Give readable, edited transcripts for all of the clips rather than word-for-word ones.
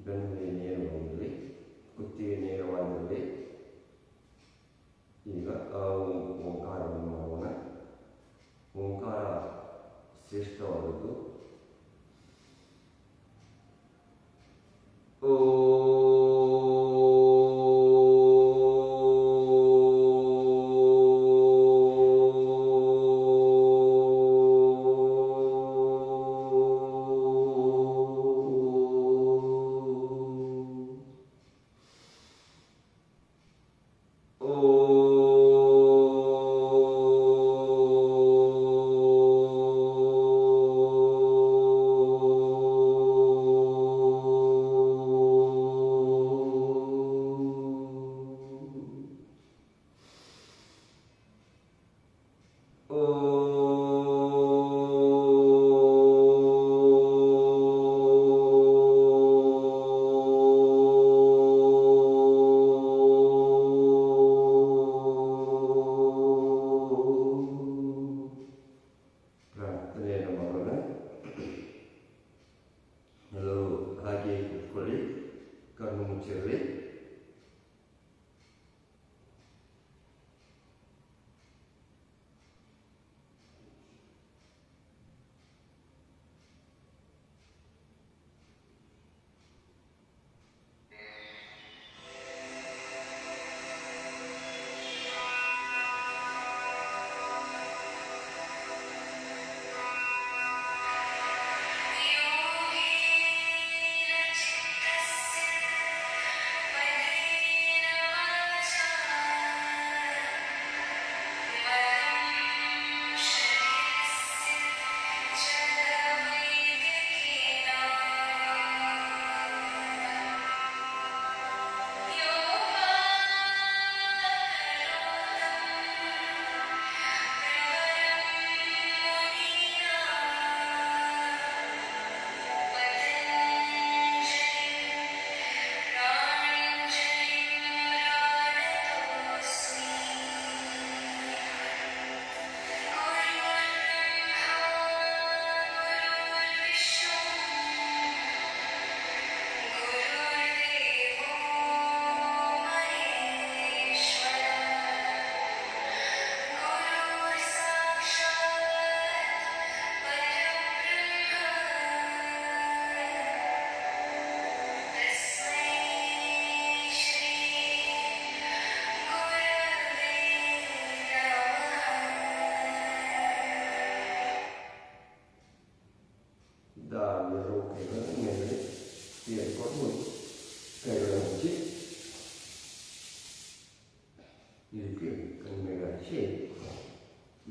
ಬೆನ್ನುಹುರಿ ನೇರವಾಗಿರಲಿ, ಕುತ್ತಿಗೆ ನೇರವಾಗಿರಲಿ. ಈಗ ಓಂಕಾರವನ್ನು ಮಾಡೋಣ. ಓಂಕಾರ ಶ್ರೇಷ್ಠವಾದದ್ದು.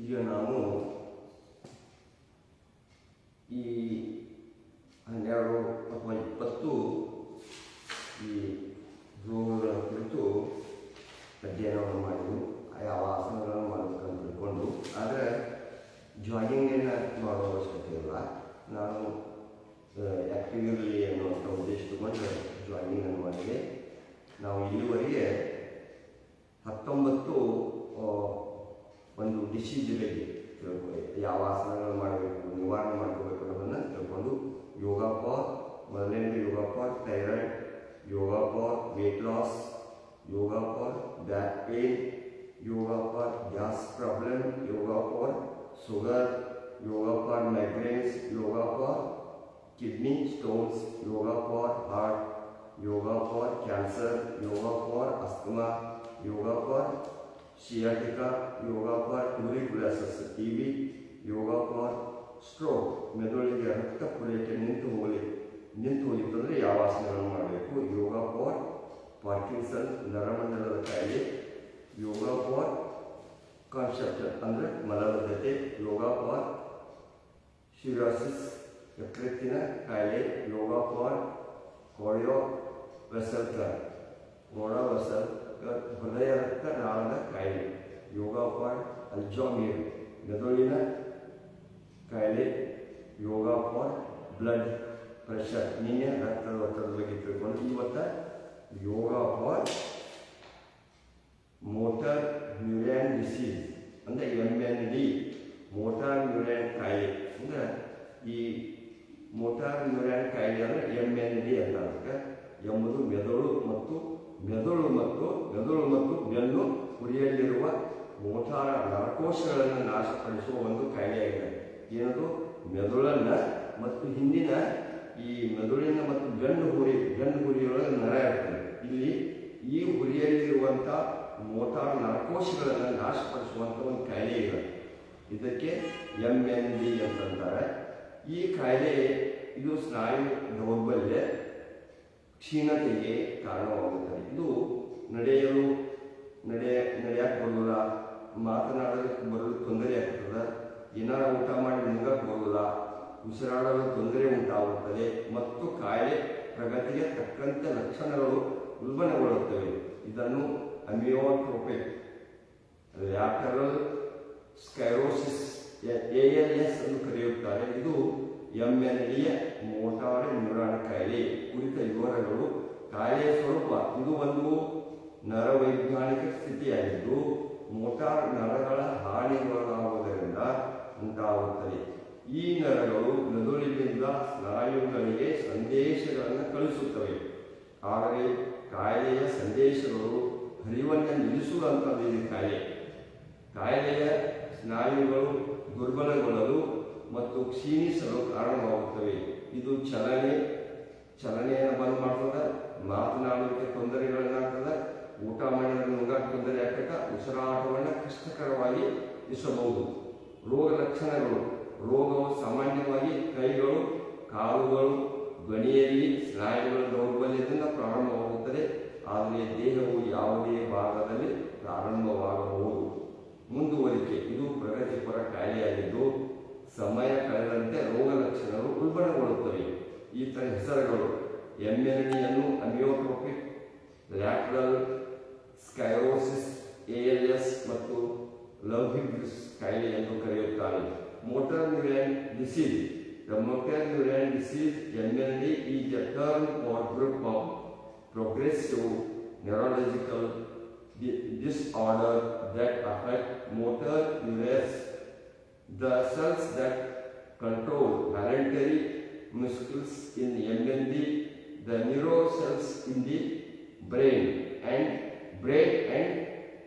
ಈಗ ನಾನು ಈ 12 ಅಥವಾ 20 ಈ ರೋಗಗಳ ಕುರಿತು ಅಧ್ಯಯನವನ್ನು ಮಾಡಿದ್ದು, ಯಾವ ಆಸನಗಳನ್ನು ಮಾಡಬೇಕಂತ ತಿಳ್ಕೊಂಡು. ಆದರೆ ಜಾಗಿಂಗನ್ನು ಮಾಡೋ ಅವಶ್ಯಕತೆ ಇಲ್ಲ. ನಾನು ಆ್ಯಕ್ಟಿವ್ ಇರಲಿ ಅನ್ನುವಂಥ ಉದ್ದೇಶ ತಗೊಂಡು ಜಾಗಿಂಗನ್ನು ಮಾಡಿದೆ. ನಾವು ಇಲ್ಲಿವರೆಗೆ 19 ಒಂದು ಡಿಸೀಸ್ ಬಗ್ಗೆ ತಿಳ್ಕೊಳ್ಳಿ, ಯಾವ ಆಸನಗಳು ಮಾಡಬೇಕು, ನಿವಾರಣೆ ಮಾಡ್ಕೋಬೇಕು ಅನ್ನೋದನ್ನು ತಿಳ್ಕೊಂಡು, ಯೋಗ ಫಾರ್ ಮೊದಲನೇದು yoga for thyroid, yoga for weight loss, yoga for back pain, yoga for gas problem, yoga for sugar, yoga for migraines, yoga for kidney stones, yoga for heart, yoga for cancer, yoga for asthma, yoga for sciatica, yoga for tuberculosis, TB, yoga for stroke, ಮೆದುಳಿಗೆ ರಕ್ತ ಪೂರೈಕೆ ನಿಂತು ಹೋಗಿತ್ತಂದರೆ ಯಾವ ಆಸನಗಳನ್ನು ಮಾಡಬೇಕು, ಯೋಗ for Parkinson ನರಮಂಡಲದ ಕಾಯಿಲೆ, ಯೋಗ for conception ಅಂದರೆ ಮಲಬದ್ಧತೆ, ಯೋಗ ಫಾರ್ ಸಿರೋಸಿಸ್ ಯಕೃತ್ತಿನ ಕಾಯಿಲೆ, ಯೋಗ ಫಾರ್ ಕಾರ್ಡಿಯೋ ವೆಸಲ್ಕರ್ ಹೃದಯ ರಕ್ತ ನಾಳದ ಕಾಯಿಲೆ, ಯೋಗ ಫಾರ್ ಅಲ್ಜಾಮೀರ್ ಮೆದುಳಿನ ಕಾಯಿಲೆ, ಯೋಗ ಫಾರ್ ಬ್ಲಡ್ ಪ್ರೆಷರ್ ನಿನ್ನೆ ರಕ್ತದ ಒತ್ತಡದ ಬಗ್ಗೆ ತಿಳ್ಕೊಂಡು, ಇವತ್ತು ಯೋಗ ಫಾರ್ ಮೋಟಾರ್ ನ್ಯೂರಾನ್ ಡಿಸೀಸ್ ಅಂದರೆ MND, ಮೋಟಾರ್ ನ್ಯೂರಾನ್ ಕಾಯಿಲೆ. ಅಂದರೆ ಈ ಮೋಟಾರ್ ನ್ಯೂರಾನ್ ಕಾಯಿಲೆ ಅಂದರೆ MND ಅಂತ ಅದಕ್ಕೆ. ಎಂಬುದು ಮೆದುಳು ಮತ್ತು ಬೆನ್ನು ಹುರಿಯಲ್ಲಿರುವ ಮೋಟಾರ್ ನರಕೋಶಗಳನ್ನು ನಾಶಪಡಿಸುವ ಒಂದು ಕಾಯಿಲೆಯಾಗಿದೆ. ಏನದು? ಮೆದುಳನ್ನು ಮತ್ತು ಹಿಂದಿನ ಈ ಮೆದುಳಿನ ಮತ್ತು ಬೆನ್ನು ಹುರಿಯೊಳಗೆ ನರ ಇರ್ತದೆ. ಇಲ್ಲಿ ಈ ಹುರಿಯಲ್ಲಿರುವಂಥ ಮೋಟಾರ್ ನರಕೋಶಗಳನ್ನು ನಾಶಪಡಿಸುವಂಥ ಒಂದು ಕಾಯಿಲೆ ಇದೆ. ಇದಕ್ಕೆ MND ಅಂತಂತಾರೆ. ಈ ಕಾಯಿಲೆ ಇದು ಸ್ನಾಯು ದೌರ್ಬಲ್ಯ, ಕ್ಷೀಣತೆಗೆ ಕಾರಣವಾಗುತ್ತದೆ. ಇದು ನಡೆಯಕ್ಕೆ ಬರೋಲ್ಲ, ಮಾತನಾಡೋದಕ್ಕೆ ಬರಲು ತೊಂದರೆ ಆಗ್ತದೆ, ಏನಾರ ಊಟ ಮಾಡಿ ನುಂಗಕ್ಕೆ ಬರೋಲ್ಲ, ಉಸಿರಾಡಲು ತೊಂದರೆ ಉಂಟಾಗುತ್ತದೆ ಮತ್ತು ಕಾಯಿಲೆ ಪ್ರಗತಿಗೆ ತಕ್ಕಂತೆ ಲಕ್ಷಣಗಳು ಉಲ್ಬಣಗೊಳ್ಳುತ್ತವೆ. ಇದನ್ನು ಅಮಿಯೋಟ್ರೋಪಿಕ್ ಲ್ಯಾಟರಲ್ ಸ್ಕ್ಲೆರೋಸಿಸ್ ALS ಎಂದು ಕರೆಯುತ್ತಾರೆ. ಇದು MNDಯ ಮೋಟಾರ್ ನ್ಯೂರಾನ್ ಕಾಯಿಲೆ ಕುರಿತ ವಿವರಗಳು. ಕಾಯಿಲೆಯ ಸ್ವರೂಪ: ಇದು ಒಂದು ನರವೈಜ್ಞಾನಿಕ ಸ್ಥಿತಿಯಾಗಿದ್ದು ಮೋಟಾರ್ ನರಗಳ ಹಾನಿಗೊಳಗಾಗುವುದರಿಂದ ಉಂಟಾಗುತ್ತದೆ. ಈ ನರಗಳು ಮೆದುಳಿನಿಂದ ಸ್ನಾಯುಗಳಿಗೆ ಸಂದೇಶಗಳನ್ನು ಕಳಿಸುತ್ತವೆ. ಆದರೆ ಕಾಯಿಲೆಯ ಸಂದೇಶಗಳು ಹರಿವನ್ನು ನಿಲ್ಲಿಸುವಂಥದ್ದು. ಈ ಕಾಯಿಲೆಯ ಸ್ನಾಯುಗಳು ದುರ್ಬಲಗೊಳ್ಳಲು ಮತ್ತು ಕ್ಷೀಣಿಸಲು ಕಾರಣವಾಗುತ್ತವೆ. ಇದು ಚಲನೆಯನ್ನು ಬಂದ್ ಮಾಡ್ತದೆ, ಮಾತನಾಡೋದಕ್ಕೆ ತೊಂದರೆಗಳನ್ನಾಗ್ತದೆ, ಊಟ ಮಾಡಿದ್ರೆ ನುಂಗಕ್ಕೆ ತೊಂದರೆ ಆಗ್ತದೆ, ಉಸಿರಾಟವನ್ನು ಕಷ್ಟಕರವಾಗಿ ಇಸಬಹುದು. ರೋಗ ಲಕ್ಷಣಗಳು: ರೋಗವು ಸಾಮಾನ್ಯವಾಗಿ ಕೈಗಳು, ಕಾಲುಗಳು, ಧ್ವನಿಯಲ್ಲಿ ಸ್ನಾಯುಗಳ ದೌರ್ಬಲ್ಯದಿಂದ ಪ್ರಾರಂಭವಾಗುತ್ತದೆ, ಆದರೆ ದೇಹವು ಯಾವುದೇ ಭಾಗದಲ್ಲಿ ಪ್ರಾರಂಭವಾಗಬಹುದು. ಮುಂದುವರಿಕೆ: ಇದು ಪ್ರಗತಿಪರ ಕಾಯಿಲೆಯಾಗಿದ್ದು ಸಮಯ ಕಳೆದಂತೆ ರೋಗ ಲಕ್ಷಣಗಳು ಉಲ್ಬಣಗೊಳ್ಳುತ್ತವೆ. ಈತ ಹೆಸರುಗಳು: MNDಯನ್ನು ಅಮಿಯೋಟ್ರೋಪಿಕ್ ಲ್ಯಾಟರಲ್ ಸ್ಕ್ಲೆರೋಸಿಸ್ ALS ಮತ್ತು ಲವ್ಹಿಗ್ಸ್ ಕಾಯಿಲೆ ಎಂದು ಕರೆಯುತ್ತಾರೆ. Motor neuron disease: The motor neuron disease MND is a term for group of progressive neurological disorder that affect motor neurons, the cells that control voluntary muscles in MND. The neurocells in the brain and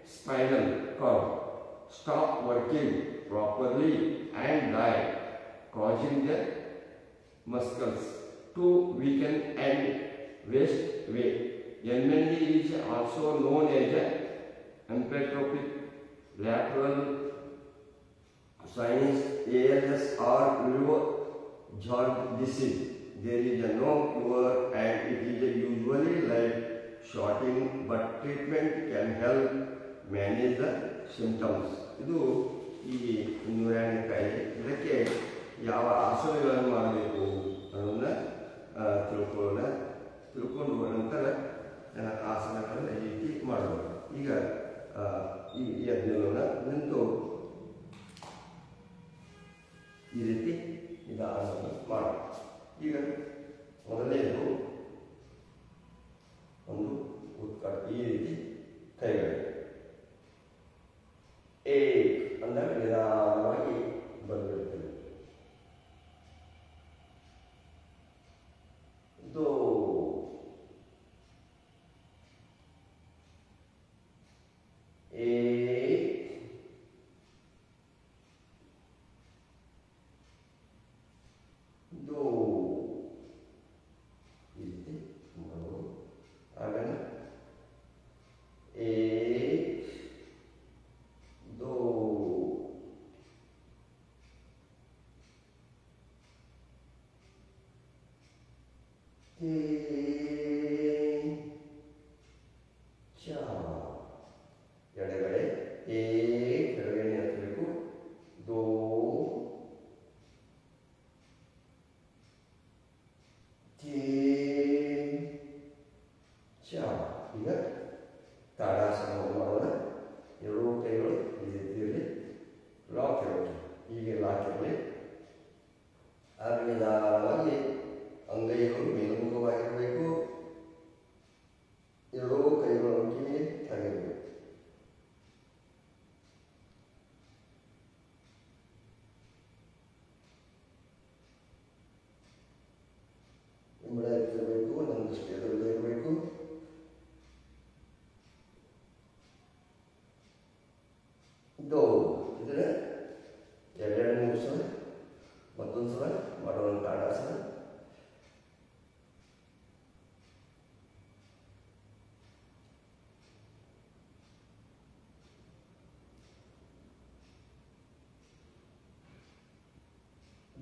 spinal cord stop working properly and die, causing the muscles to weaken and waste away. MND is also known as amyotrophic lateral sinus ALS or Lou-George disease. There is no cure and it is usually life-shortening, but treatment can help manage the symptoms. ಇದು ಈ neuron ಕಾಯಿಲೆ. ಇದಕ್ಕೆ ಯಾವ ಆಸನಗಳನ್ನು ಮಾಡಬೇಕು ಅನ್ನೋದನ್ನ ತಿಳ್ಕೊಂಡು ನಂತರ ಆಸನಗಳನ್ನು ಈ ರೀತಿ ಮಾಡಬೇಕು. ಈಗ ಈ ಅಧ್ಯಯನವನ್ನು ನಿಂತು ಈ ರೀತಿ ಆಸನ ಮಾಡಬೇಕು. ಈಗ ಮೊದಲನೇದು ಒಂದು ಉತ್ಕಟ, ಈ ರೀತಿ ಕೈಗಳು ಅಂದಾಗ ನಿಧಾನವಾಗಿ ಬಂದ್ಬಿಡ್ತೇವೆ. ಇದು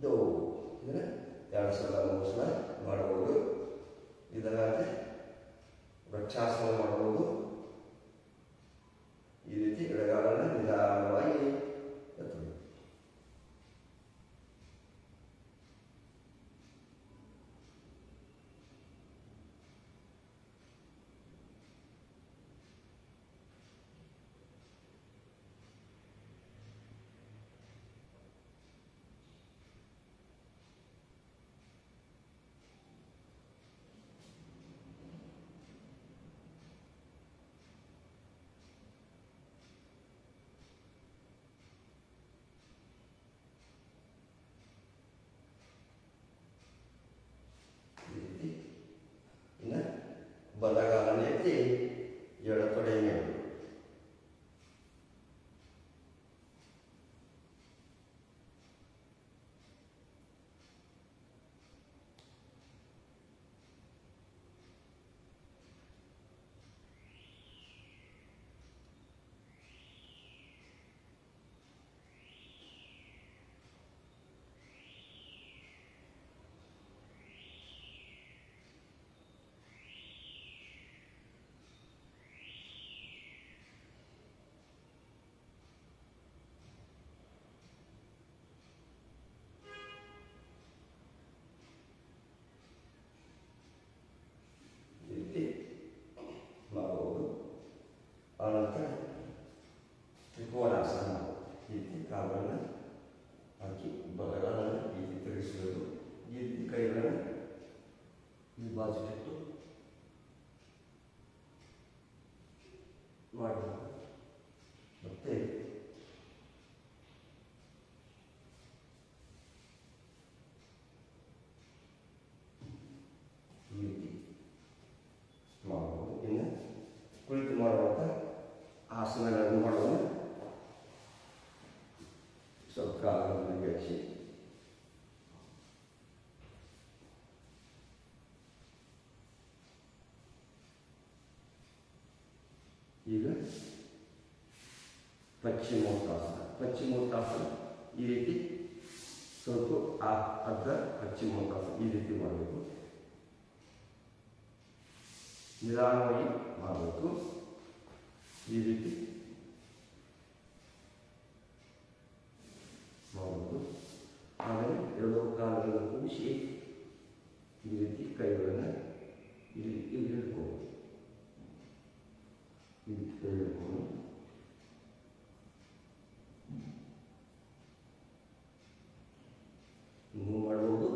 ದೋ ಇದನ್ನು 2 ಸಲ 3 ಸಲ ಮಾಡಬಹುದು. ಇದಲ್ಲದೆ ವೃಕ್ಷಾಸನ ಮಾಡಬಹುದು. ಈ ರೀತಿ ಎಡಗಾಲನ್ನು ನಿಧಾನವಾಗಿ ಎತ್ತಬೇಕು. ಬಲಗಾಲನ್ನು ಎತ್ತಿ ಎಡತೊಡೆ ಮೇಲೆ ಆನಂತರ ತ್ರಿಕೋನಾಸನ. ಈ ರೀತಿ ಕಾಲನ್ನು ಹಾಕಿ ಬಲಗಾಲನ್ನು ಈ ರೀತಿ ತಿರುಗಿಸುವುದು. ಈ ರೀತಿ ಕೈಗಳನ್ನು ಈ ಬಾಜುಕಿಟ್ಟು ಮಾಡಬಹುದು. ಮತ್ತೆ ಈ ರೀತಿ ಮಾಡಬಹುದು. ಇನ್ನು ಕುಳಿತು ಮಾಡುವಂಥ ಆಸನಗಳನ್ನು ಮಾಡೋದು. ಸ್ವಲ್ಪ ಕಾಲನ್ನು ಬೆಳೆಸಿ ಈಗ ಪಶ್ಚಿಮೋತ್ತಾಸನ. ಪಶ್ಚಿಮೋತ್ತಾಸನ ಈ ರೀತಿ ಸ್ವಲ್ಪ ಅರ್ಧ ಪಶ್ಚಿಮೋತ್ತಾಸನ ಈ ರೀತಿ ಮಾಡಬೇಕು. ನಿಧಾನವಾಗಿ ಮಾಡಬೇಕು. ಈ ರೀತಿ ಮಾಡುವುದು. ಆಮೇಲೆ 2 ಕಾಲುಗಳನ್ನು ಕೂಡಿಸಿ ಈ ರೀತಿ ಕೈಗಳನ್ನು ಈ ರೀತಿ ಹಿಡ್ಕೊಂಡು ಈ ರೀತಿ ಕೈ ಹಿಡ್ಕೊಂಡು ಇನ್ನೂ ಮಾಡ್ಬೋದು.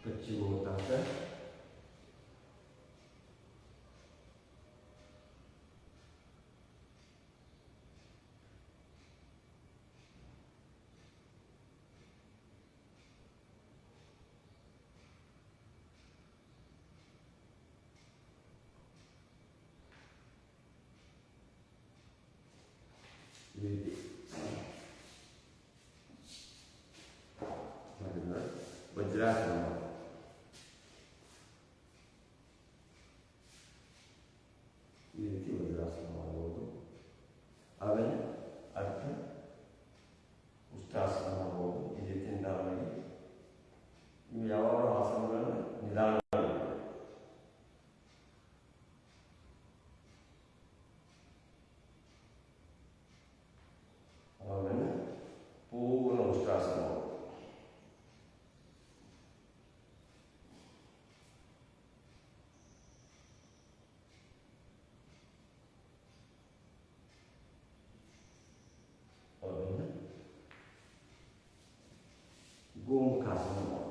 ಪಶ್ಚಿಮೋತ್ತಾಸನ. ಈ ರೀತಿ ವಜ್ರಾಸನ. ಈ ರೀತಿ ವಜ್ರಾಸನ ಮಾಡಬಹುದು. ಆಮೇಲೆ ಅರ್ಧ ಉಷ್ಟ್ರಾಸನ ಮಾಡಬಹುದು. ಈ ರೀತಿ ನಿಧಾನವಾಗಿ ನೀವು ಯಾವಾಗ ಆಸನಗಳನ್ನು ನಿಧಾನ ಆಮೇಲೆ ಪೂರ್ಣ ಉಷ್ಟ್ರಾಸನ ಮಾಡಬಹುದು. ಗೋಮುಖಾಸನ ಮಾಡಬಹುದು.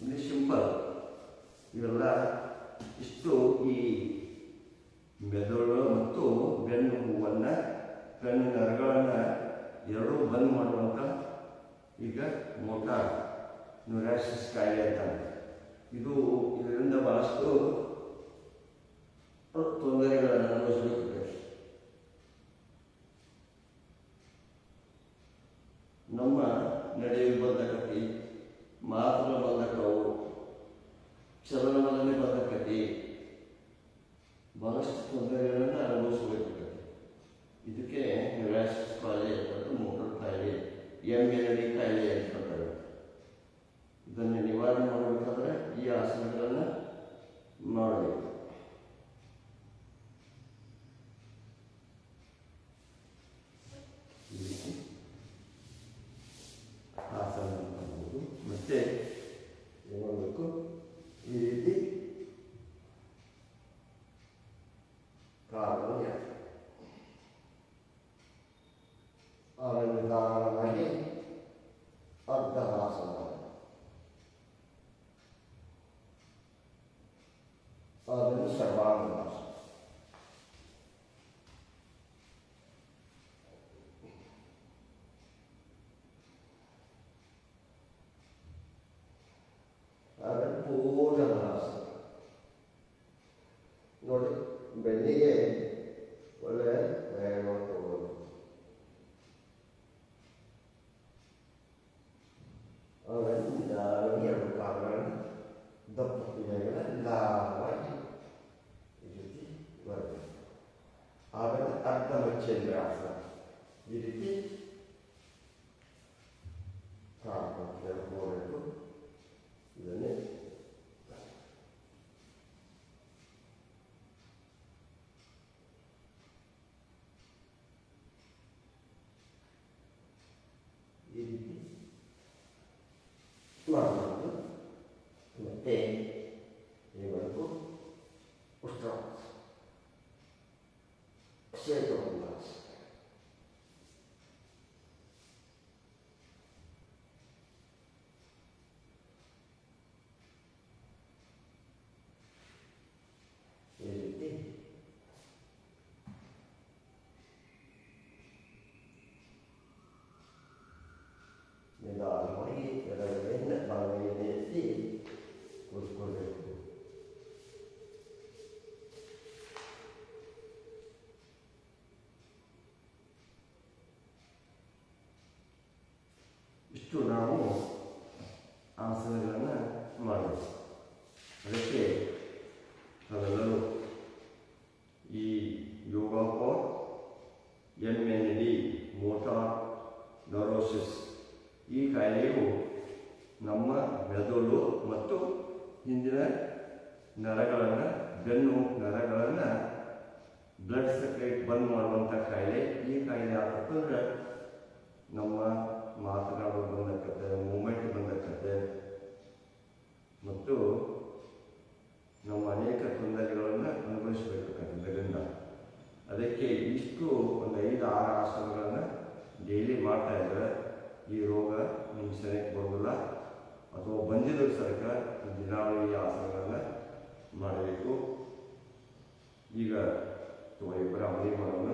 ಇಲ್ಲಿ ಸಿಂಪಲ್. ಇವೆಲ್ಲ ಇಷ್ಟು ಈ ಮೆದುಳು ಮತ್ತು ಬೆನ್ನು ಹೂವನ್ನು ಕಣ್ಣು ನರಗಳನ್ನು ಎರಡೂ ಬಂದ್ ಮಾಡುವಂಥ ಈಗ ಮೋಟಾರ್ ನ್ಯೂರಾಸಿಸ್ ಕಾಯಿಲೆ ಅಂತಾರೆ. ಇದು ಇದರಿಂದ ಬಹಳಷ್ಟು ತೊಂದರೆಗಳನ್ನು ಅನುಭವಿಸಬೇಕಾಗಿದೆ. ನಮ್ಮ ನಡೆಯಲು ಬದ್ಧಕತೆ, ಮಾತುಗಳ ಬದ್ಧಕವು, ಚಲನವಲನೆ ಬದ್ಧಕತೆ, ಬಹಳಷ್ಟು ತೊಂದರೆಗಳನ್ನು ಅನುಭವಿಸಬೇಕಾಗಿದೆ. ಇದಕ್ಕೆ ನ್ಯೂರಾಸಿಸ್ ಕಾಯಿಲೆ ಮತ್ತು ಮೋಟಾರ್ ಕಾಯಿಲೆ, MND ಕಾಯಿಲೆ ಅಂತ ಹೇಳ್ತಾರೆ. ಇದನ್ನು ನಿವಾರಣೆ ಮಾಡಬೇಕಾದ್ರೆ ಈ ಆಸನಗಳನ್ನು ಮಾಡಬೇಕು. ಆಸನ ಮಾಡ್ಬೋದು. ಮತ್ತೆ ಏನು ಮಾಡಬೇಕು, ಈ ರೀತಿ ಕಾಲನ್ನು ನಿಧಾನವಾಗಿ ಅರ್ಧ ಆಸನ, ಅದನ್ನು ಸರ್ವಾಂಗಾಸನ. ಅದನ್ನು ಪೂರ್ಣಾಸನ. ನೋಡಿ, ಬೆನ್ನಿಗೆ ಒಳ್ಳೆ ವ್ಯಾಯಾಮ ತಗೋದು. ಆಮೇಲೆ ನಿಧಾನವಾಗಿ ಎರಡು ಕಾಲುಗಳನ್ನು ದಪ್ಪ ನಿಧಾನವಾಗಿ ಈ ರೀತಿ ಬರಬೇಕು. ಆಮೇಲೆ ಅರ್ಧ ಮಚ್ಚೇಂದ್ರ ಆಸನ. ಈ ರೀತಿ ಹೋಗಬೇಕು. ಇದನ್ನೇ ಈ ರೀತಿ ಮಾಡಬಹುದು. ಮತ್ತೆ ಏನಾಗಬೇಕು, ಉಷ್ಟ್ರಾಸನ, ಕ್ಷೇತ್ರವಾಸ. ಈ ರೀತಿ ನಿಧಾನವಾಗಿ ಎಡಗಡೆಯಿಂದ ಬಲಗಡೆಯನ್ನು ಎತ್ತಿ ಕೂತ್ಕೊಳ್ಬೇಕು. ಇಷ್ಟು ನಾವು ಆಸನಗಳನ್ನು ಮಾಡಬೇಕು. ಅದಕ್ಕೆ ನಾವೆಲ್ಲರೂ ಈ ಯೋಗ ಫಾರ್ MND, ಮೋಟಾರ್ ನ್ಯೂರೋಸಿಸ್, ಈ ಕಾಯಿಲೆಯು ನಮ್ಮ ಮೆದುಳು ಮತ್ತು ಹಿಂದಿನ ನರಗಳನ್ನು, ಬೆನ್ನು ನರಗಳನ್ನು ಬ್ಲಡ್ ಸರ್ಕ್ಯುಲೇಟ್ ಬಂದ್ ಮಾಡುವಂಥ ಕಾಯಿಲೆ. ಈ ಕಾಯಿಲೆ ಆಗ್ತಂದ್ರೆ ನಮ್ಮ ಮಾತನಾಡೋದು ಬಂದಕ್ಕತ್ತೆ, ಮೂಮೆಂಟ್ ಬಂದಕ್ಕತ್ತೆ ಮತ್ತು ನಮ್ಮ ಅನೇಕ ತೊಂದರೆಗಳನ್ನು ಅನುಭವಿಸಬೇಕಾಗತ್ತೆ ಇದರಿಂದ. ಅದಕ್ಕೆ ಇಷ್ಟು ಒಂದು 5-6 ಆಸನಗಳನ್ನು ಡೈಲಿ ಮಾಡ್ತಾ ಇದ್ದರೆ ಈ ರೋಗ ನಿಮ್ಮ ಶರೀರಕ್ಕೆ ಬರೋದಿಲ್ಲ. ಅಥವಾ ಬಂದಿದ್ದ ಸರ್ಕ ದಿನಾಲು ಈ ಆಸನಗಳನ್ನು ಮಾಡಬೇಕು. ಈಗ ಇಬ್ಬರ ಅವಧಿ ಮಾಡೋಣ.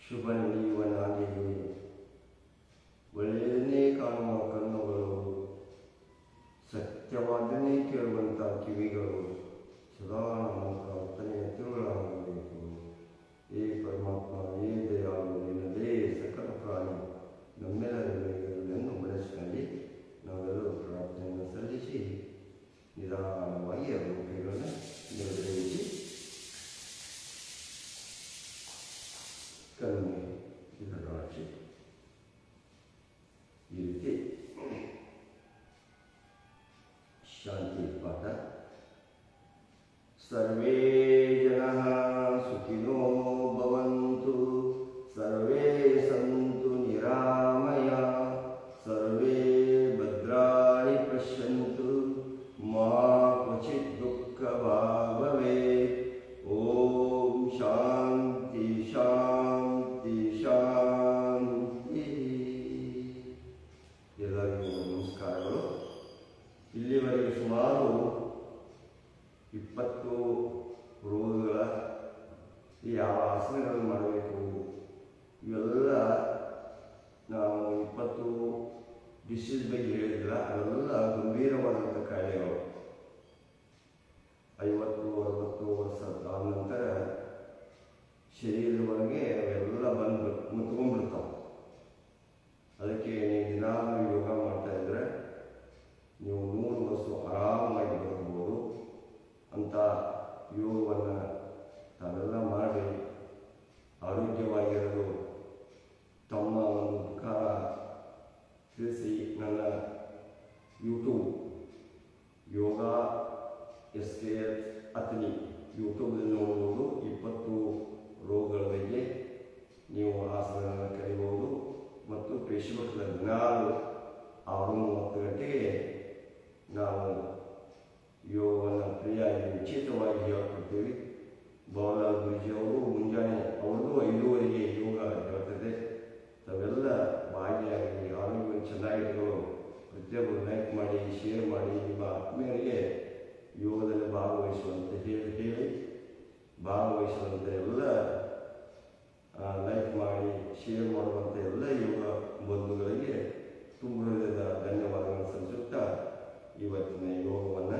ಶುಭ ನಡೆಯುವನಾಗಿಯೇ ಒಳ್ಳೆಯದನ್ನೇ ಕಾಣುವ ಕಣ್ಣುಗಳು, ಸತ್ಯವಾದನ್ನೇ ಕೇಳುವಂಥ ಕಿವಿಗಳು ಸದಾ ನಮ್ಮ ಪ್ರಾರ್ಥನೆಯ ತಿರುಳಾಗಬೇಕು. ಏ ಪರಮಾತ್ಮ, ಏ ದಯಾಳು, ನಿನ್ನದೇ ಸಕಲ ಪ್ರಾಣಿ ನಮ್ಮೆಲ್ಲರೆಲ್ಲರನ್ನು ಬಳಸಿಕೊಂಡು ನಾವೆಲ್ಲರೂ ಪ್ರಾರ್ಥನೆಯನ್ನು ಸಲ್ಲಿಸಿ ನಿಧಾನವಾಗಿ ಅವರ ಕೈಗಳನ್ನು ನೆರವೇರಿಸಿ ಕಣ್ಣು ಇದರಾಚಿ ಈ ರೀತಿ ಶಾಂತಿ ಪಾಠ. ಸರ್ವೇ ಜನಃ ಸುಖಿನೋ ಭವಂತು, ಸರ್ವೇ ಸಂತು ನಿರಾಮಯ, ಸರ್ವೇ ಭದ್ರಾಣಿ ಪಶ್ಯಂತು, ಮಾ ಕ್ವಚಿತ್ ದುಃಖಭಾಗ್ ಭವೇತ್. ಓಂ ಶಾಂತಿ ಶಾಂತಿ ಶಾಂತಿ. ಎಲ್ಲರಿಗೂ ನಮಸ್ಕಾರಗಳು. ಇಲ್ಲಿವರೆಗೆ ಸುಮಾರು 20 ರೋಗಗಳ ಯಾವ ಆಸನಗಳನ್ನು ಮಾಡಬೇಕು ಇವೆಲ್ಲ ನಾವು 20 ಡಿಸೀಸ್ ಬಗ್ಗೆ ಹೇಳಿದ್ರೆ ಅವೆಲ್ಲ ಗಂಭೀರವಾದಂಥ ಕಾಯಿಲೆಗಳು. 50-60 ವರ್ಷ ಆದ ನಂತರ ಶರೀರದೊಳಗೆ ಅವೆಲ್ಲ ಬಂದು ಮುತ್ಕೊಂಡ್ಬಿಡ್ತಾವೆ. ಅದಕ್ಕೆ ನೀವು ದಿನಾಲು ಯೋಗ ಮಾಡ್ತಾ ಇದ್ರೆ ನೀವು 100 ವರ್ಷ ಆರಾಮಾಗಿ ಬದುಕಬಹುದು. ಅಂಥ ಯೋಗವನ್ನು ತಾವೆಲ್ಲ ಮಾಡಿ ಆರೋಗ್ಯವಾಗಿರಲು ತಮ್ಮ ಒಂದು ವಿಕಾರ ತಿಳಿಸಿ ನನ್ನ ಯೂಟ್ಯೂಬ್ ಯೋಗ SKS ಅತ್ನಿ ಯೂಟ್ಯೂಬ್ನಲ್ಲಿ ನೋಡ್ಬೋದು. 20 ರೋಗಗಳ ಬಗ್ಗೆ ನೀವು ಆಸನಗಳನ್ನು ಕಲಿಬಹುದು. ಮತ್ತು ಫೇಸ್ಬುಕ್ನಲ್ಲಿ ದಿನಾಲು 6:30 ಗಂಟೆಗೆ ನಾವು ಯೋಗವನ್ನು ಫ್ರೀಯಾಗಿ ಉಚಿತವಾಗಿ ಹೇಳ್ಕೊಡ್ತೀವಿ. ಬೌಲಾಲ್ ಗುರುಜಿ ಅವರು ಮುಂಜಾನೆ ಅವ್ರದ್ದು 5:30ಗೆ ಯೋಗ ಹೇಳ್ತದೆ. ತಾವೆಲ್ಲ ಭಾಗಿಯಾಗಿ ಆರೋಗ್ಯ ಚೆನ್ನಾಗಿಟ್ಕೊಂಡು ಪ್ರತಿಯೊಬ್ಬರು ಲೈಕ್ ಮಾಡಿ, ಶೇರ್ ಮಾಡಿ, ನಿಮ್ಮ ಆತ್ಮೀಯರಿಗೆ ಯೋಗದಲ್ಲಿ ಭಾಗವಹಿಸುವಂತೆ ಹೇಳಿ ಭಾಗವಹಿಸುವಂತೆ ಎಲ್ಲ ಲೈಕ್ ಮಾಡಿ, ಶೇರ್ ಮಾಡುವಂಥ ಎಲ್ಲ ಯೋಗ ಬಂಧುಗಳಿಗೆ ತುಂಬ ಹೃದಯದ ಧನ್ಯವಾದಗಳನ್ನು ಸಲ್ಲಿಸುತ್ತಾ ಇವತ್ತಿನ ಯೋಗವನ್ನು